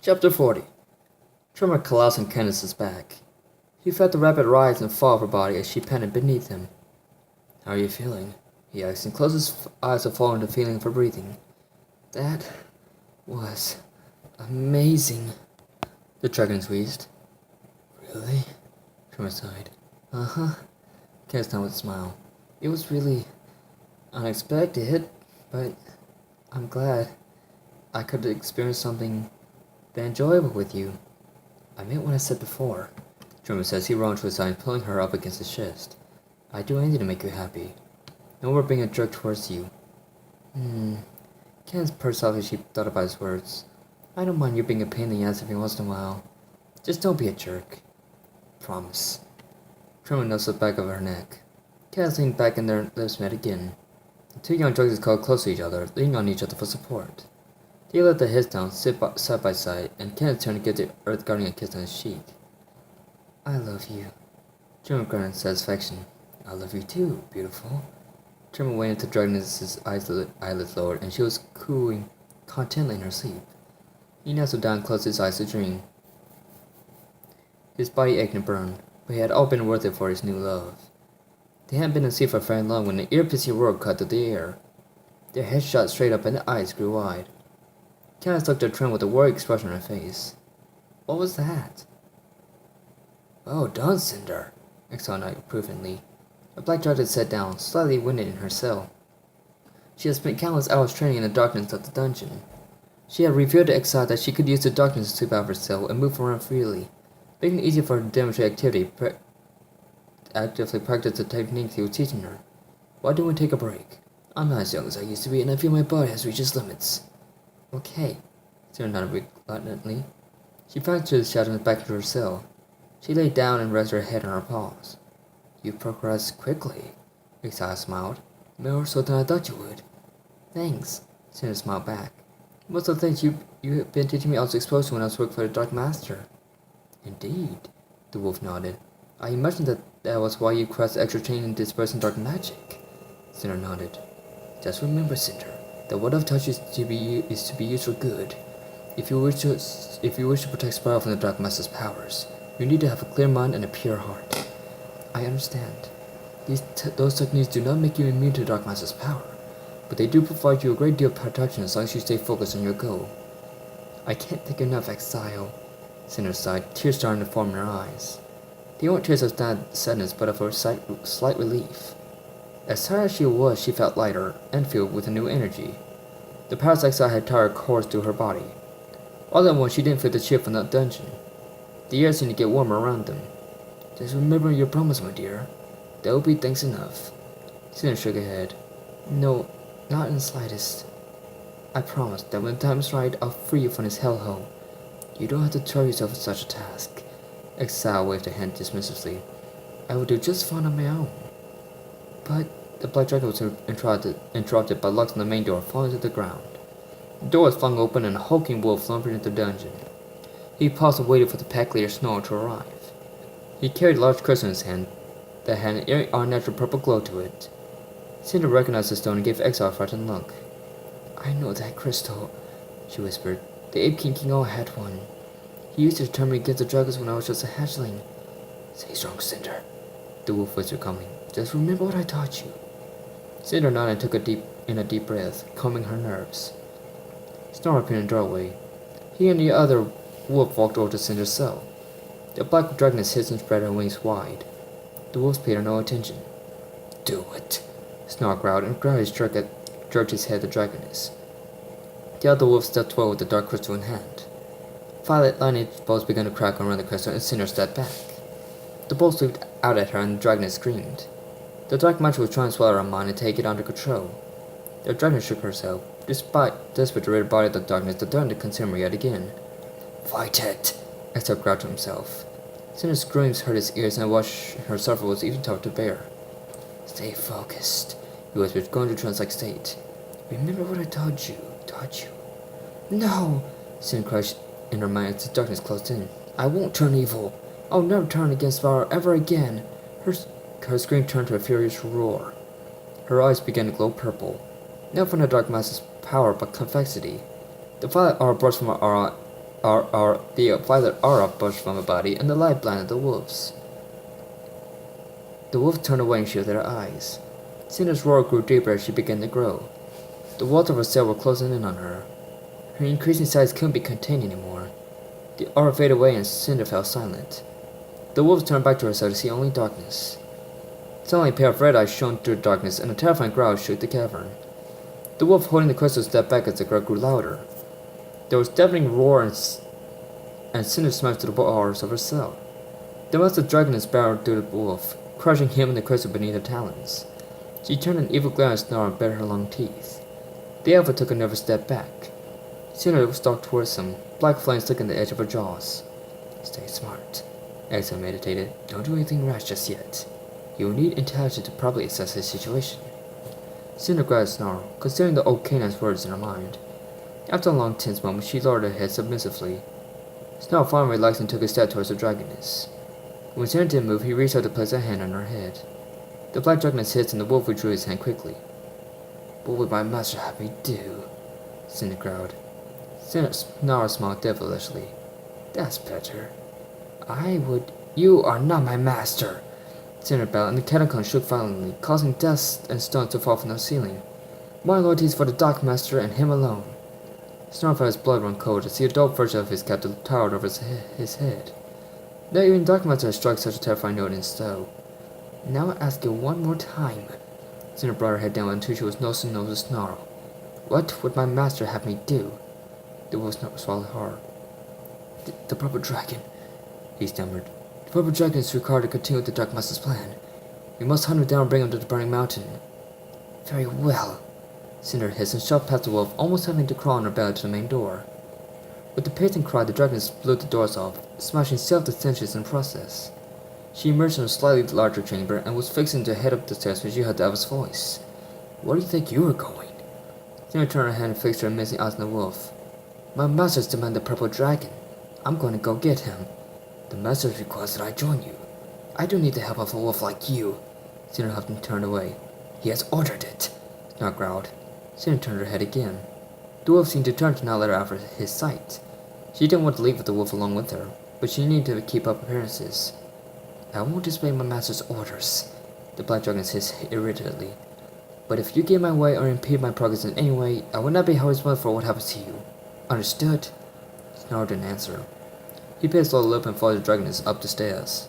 Chapter 40. Tremor collapsed on Candace's back. He felt the rapid rise and fall of her body as she panted beneath him. "How are you feeling?" he asked, and closed his eyes to follow the feeling of her breathing. "That was amazing," the dragon wheezed. "Really?" Tremor sighed. "Uh-huh," Candace nodded with a smile. "It was really unexpected, but I'm glad I could experience something that enjoyable with you. I meant what I said before," Tremor says. He rolled to his side, pulling her up against his chest. "I'd do anything to make you happy. No more being a jerk towards you." Candace purred softly as she thought about his words. "I don't mind you being a pain in the ass every once in a while. Just don't be a jerk. Promise." Tremor nuzzled the back of her neck. Candace leaned back and their lips met again. The two young druggies cuddled close to each other, leaning on each other for support. They let their heads down, side by side, and Candace turned to give the Earth Guardian a kiss on his cheek. "I love you," Tremor grunted in satisfaction. "I love you too, beautiful." Tremor waited until Dragon's eyelids lowered, and she was cooing contentedly in her sleep. He nestled down and closed his eyes to dream. His body ached and burned, but it had all been worth it for his new love. They hadn't been asleep for very long when an ear-piercing roar cut through the air. Their heads shot straight up and their eyes grew wide. Candace looked at Tremor with a worried expression on her face. "What was that?" "Well done, Cinder," exclaimed Knight approvingly. The black dragon sat down, slightly winded in her cell. She had spent countless hours training in the darkness of the dungeon. She had revealed to Exile that she could use the darkness to sleep out of her cell and move around freely, making it easier for her to demonstrate actively practice the techniques he was teaching her. "Why don't we take a break? I'm not as young as I used to be, and I feel my body has reached its limits." "Okay," Cinder nodded reluctantly. She fractured the shadow back into her cell. She lay down and rested her head on her paws. "You progressed quickly," Exile smiled. "More so than I thought you would." "Thanks," Cinder smiled back. "Most of the things you've been teaching me I was exposed to when I was working for the Dark Master." "Indeed," the wolf nodded. "I imagined that was why you requested extra training in dispersing dark magic." Cinder nodded. "Just remember, Cinder, that what I've taught you is to be used for good. If you wish to protect Spyro from the Dark Master's powers, you need to have a clear mind and a pure heart." "I understand. Those techniques do not make you immune to the Dark Master's power, but they do provide you a great deal of protection as long as you stay focused on your goal." "I can't think enough, Exile," Cinder sighed, tears starting to form in her eyes. They weren't tears of sadness, but of a slight relief. As tired as she was, she felt lighter and filled with a new energy. The powers Exile had tired coursed through her body. All at once, she didn't feel the chill from that dungeon. The air seemed to get warmer around them. "Just remember your promise, my dear. That will be thanks enough." Cinder shook her head. "No, not in the slightest. I promise that when the time is right, I'll free you from this hellhole. You don't have to throw yourself with such a task." Exile waved her hand dismissively. "I will do just fine on my own." But the black dragon was interrupted by locks on the main door falling to the ground. The door was flung open and a hulking wolf lumbered into the dungeon. He paused and waited for the pack leader Snore to arrive. He carried a large crystal in his hand that had an eerie, unnatural purple glow to it. Cinder recognized the stone and gave Exile a frightened look. "I know that crystal," she whispered. "The Ape King all had one. He used to turn me against the dragons when I was just a hatchling." "Stay strong, Cinder," the wolf whispered calmly. "Just remember what I taught you." Cinder nodded and took a deep breath, calming her nerves. Snore appeared in the doorway. He and the other wolf walked over to Cinder's cell. The black dragoness hissed and spread her wings wide. The wolves paid her no attention. "Do it," Snore growled, and gradually jerked his head at the dragoness. The other wolf stepped forward with the dark crystal in hand. Violet lightning bolts began to crack around the crystal, and Cinder stepped back. The bolts leaped out at her, and the dragoness screamed. The dark magic was trying to swallow her mind and take it under control. The dragoness shook herself. Despite desperate to rid her body of the darkness, the threatened to consume her yet again. "Fight it!" Exile growled to himself. Cinder's screams hurt his ears, and watching her suffer was even tougher to bear. "Stay focused," he whispered, going to trance-like state. "Remember what I taught you. "No!" Cinder cried in her mind as the darkness closed in. "I won't turn evil. I'll never turn against Spyro ever again." Her scream turned to a furious roar. Her eyes began to glow purple, not from the Dark Master's power but convexity. The violet aura burst from her aura the violet aura burst from her body, and the light blinded the wolves. The wolves turned away and shielded their eyes. Cinder's roar grew deeper as she began to grow. The walls of her cell were closing in on her. Her increasing size couldn't be contained anymore. The aura faded away and Cinder fell silent. The wolves turned back to her side to see only darkness. Suddenly a pair of red eyes shone through the darkness, and a terrifying growl shook the cavern. The wolf holding the crystal stepped back as the growl grew louder. There was deafening roar and Cinder smashed through the bars of her cell. The massive dragoness barreled through the wolf, crushing him and the crystal beneath her talons. She turned an evil glare and snarled and bared her long teeth. The alpha took a nervous step back. Cinder stalked towards him, black flames licking the edge of her jaws. Stay smart. Exo meditated. Don't do anything rash just yet. You will need intelligence to properly assess his situation. Cinder grabbed a snarl, considering the old canine's words in her mind. After a long tense moment, she lowered her head submissively. Snarl finally relaxed and took a step towards the dragoness. When Cinder didn't move, he reached out to place a hand on her head. The black dragoness hissed and the wolf withdrew his hand quickly. What would my master have me do? Cinder growled. Snarl smiled devilishly. That's better. You are not my master! Cinder bellowed, and the catacomb shook violently, causing dust and stones to fall from the ceiling. My loyalty is for the Dark Master and him alone. Snarl felt his blood run cold as the adult version of his captor towered over his head. Not even Dark Master had struck such a terrifying note in stone. Now I ask you one more time. Cinder brought her head down until she was nose to nose with Snarl. What would my master have me do? The wolf swallowed hard. The purple dragon, he stammered. The purple dragon is required to continue with the Dark Master's plan. We must hunt him down and bring him to the burning mountain. Very well. Cinder hissed and shoved past the wolf, almost having to crawl on her belly to the main door. With a piercing cry, the dragon blew the doors off, smashing several of the sentries in the process. She emerged from a slightly larger chamber and was fixing to head up the stairs when she heard the elf's voice. Where do you think you are going? Cinder turned her head and fixed her amazing eyes on the wolf. My masters demand the purple dragon. I'm going to go get him. The masters request that I join you. I don't need the help of a wolf like you. Cinder huffed and turned away. He has ordered it. Snarl growled. Cinder turned her head again. The wolf seemed determined to not let her out of his sight. She didn't want to leave with the wolf along with her, but she needed to keep up appearances. I won't disobey my master's orders, the black dragon hissed irritatedly. But if you get in my way or impede my progress in any way, I will not be held responsible for what happens to you. Understood? Snarl didn't answer. He paced slowly up and followed the dragoness up the stairs.